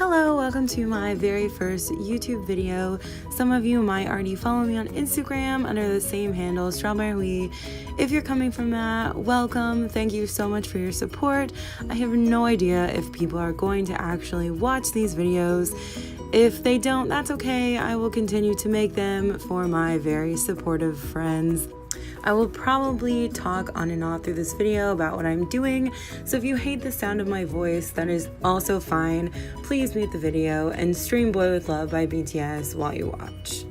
Hello, welcome to my very first YouTube video. Some of you might already follow me on Instagram under the same handle, Strawberry. If you're coming from that, welcome. Thank you so much for your support. I have no idea if people are going to actually watch these videos. If they don't, that's okay. I will continue to make them for my very supportive friends. I will probably talk on and off through this video about what I'm doing, so if you hate the sound of my voice, that is also fine. Please mute the video and stream Boy With Love by BTS while you watch.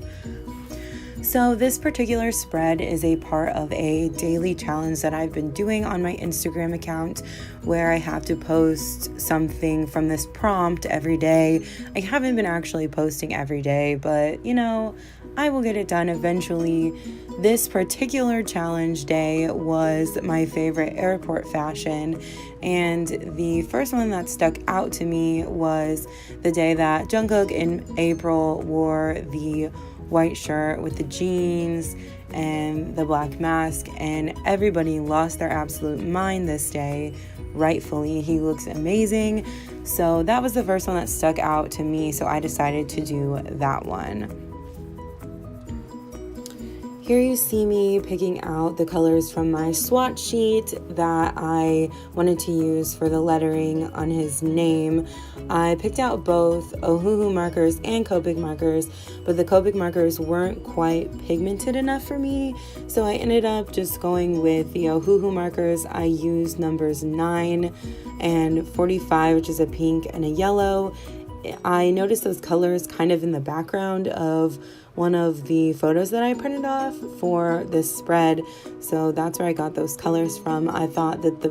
So this particular spread is a part of a daily challenge that I've been doing on my Instagram account where I have to post something from this prompt every day. I haven't been actually posting every day, but you know, I will get it done eventually. This particular challenge day was my favorite airport fashion, and the first one that stuck out to me was the day that Jungkook in April wore the white shirt with the jeans and the black mask, and everybody lost their absolute mind this day. Rightfully, he looks amazing. So that was the first one that stuck out to me, so I decided to do that one. Here you see me picking out the colors from my swatch sheet that I wanted to use for the lettering on his name. I picked out both Ohuhu markers and Copic markers, but the Copic markers weren't quite pigmented enough for me, so I ended up just going with the Ohuhu markers. I used numbers 9 and 45, which is a pink and a yellow. I noticed those colors kind of in the background of one of the photos that I printed off for this spread, so that's where I got those colors from. I thought that the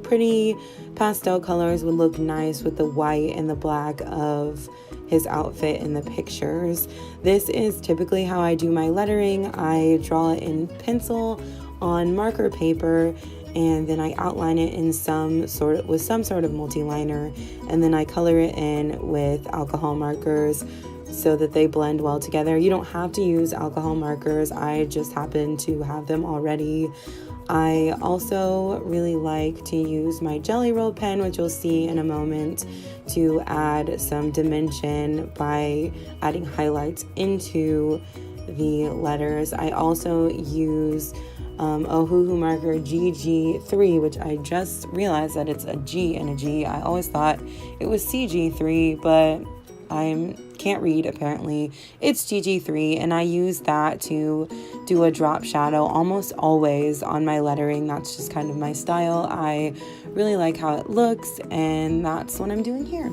pretty pastel colors would look nice with the white and the black of his outfit in the pictures. This is typically how I do my lettering. I draw it in pencil on marker paper, and then I outline it in some sort of multi-liner, and then I color it in with alcohol markers so that they blend well together. You don't have to use alcohol markers. I just happen to have them already. I also really like to use my Jelly Roll pen, which you'll see in a moment, to add some dimension by adding highlights into the letters. I also use Ohuhu marker GG3, which I just realized that it's a G and a G. I always thought it was CG3, but I can't read apparently. It's GG3, and I use that to do a drop shadow almost always on my lettering. That's just kind of my style. I really like how it looks, and that's what I'm doing here.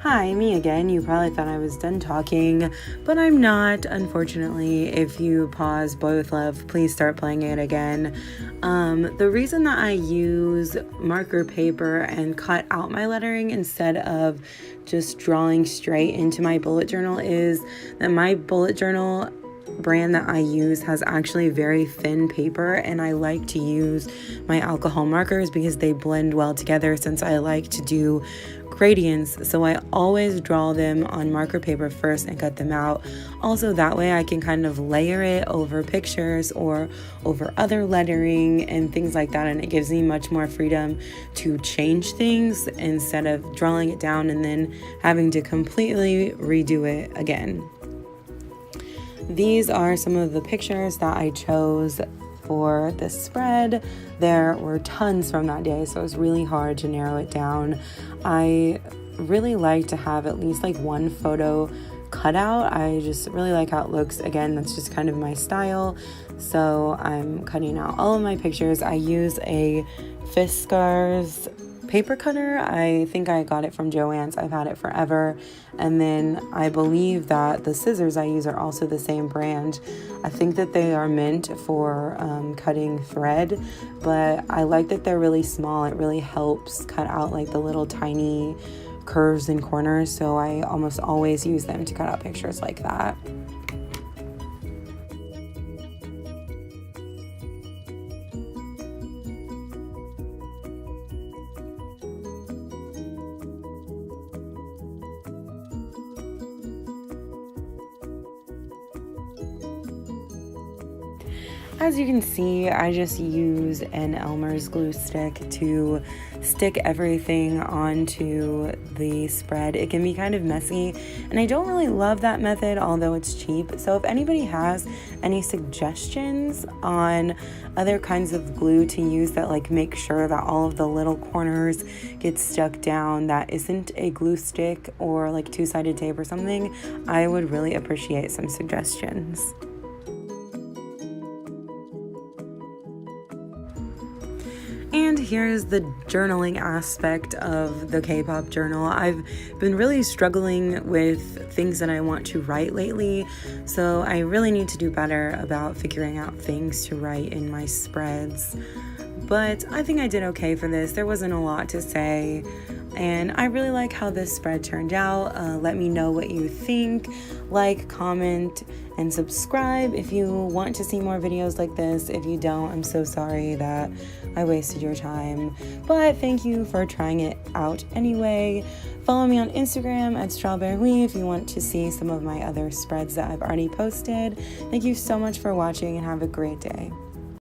Hi, me again. You probably thought I was done talking, but I'm not, unfortunately. If you pause Boy With Love, please start playing it again. The reason that I use marker paper and cut out my lettering instead of just drawing straight into my bullet journal is that my bullet journal brand that I use has actually very thin paper, and I like to use my alcohol markers because they blend well together since I like to do gradients. So I always draw them on marker paper first and cut them out. Also, that way I can kind of layer it over pictures or over other lettering and things like that, and it gives me much more freedom to change things instead of drawing it down and then having to completely redo it again. These are some of the pictures that I chose for this spread. There were tons from that day, so it was really hard to narrow it down. I really like to have at least like one photo cut out. I just really like how it looks. Again, that's just kind of my style. So I'm cutting out all of my pictures. I use a Fiskars paper cutter. I think I got it from Joann's. I've had it forever. And then I believe that the scissors I use are also the same brand. I think that they are meant for cutting thread, but I like that they're really small. It really helps cut out like the little tiny curves and corners, so I almost always use them to cut out pictures like that. As you can see, I just use an Elmer's glue stick to stick everything onto the spread. It can be kind of messy, and I don't really love that method, although it's cheap. So if anybody has any suggestions on other kinds of glue to use that like make sure that all of the little corners get stuck down, that isn't a glue stick or like two-sided tape or something, I would really appreciate some suggestions. And here's the journaling aspect of the K-pop journal. I've been really struggling with things that I want to write lately, so I really need to do better about figuring out things to write in my spreads. But I think I did okay for this. There wasn't a lot to say, and I really like how this spread turned out. Let me know what you think. Like, comment, and subscribe if you want to see more videos like this. If you don't, I'm so sorry that I wasted your time, but thank you for trying it out anyway. Follow me on Instagram at strawberry if you want to see some of my other spreads that I've already posted. Thank you so much for watching and have a great day.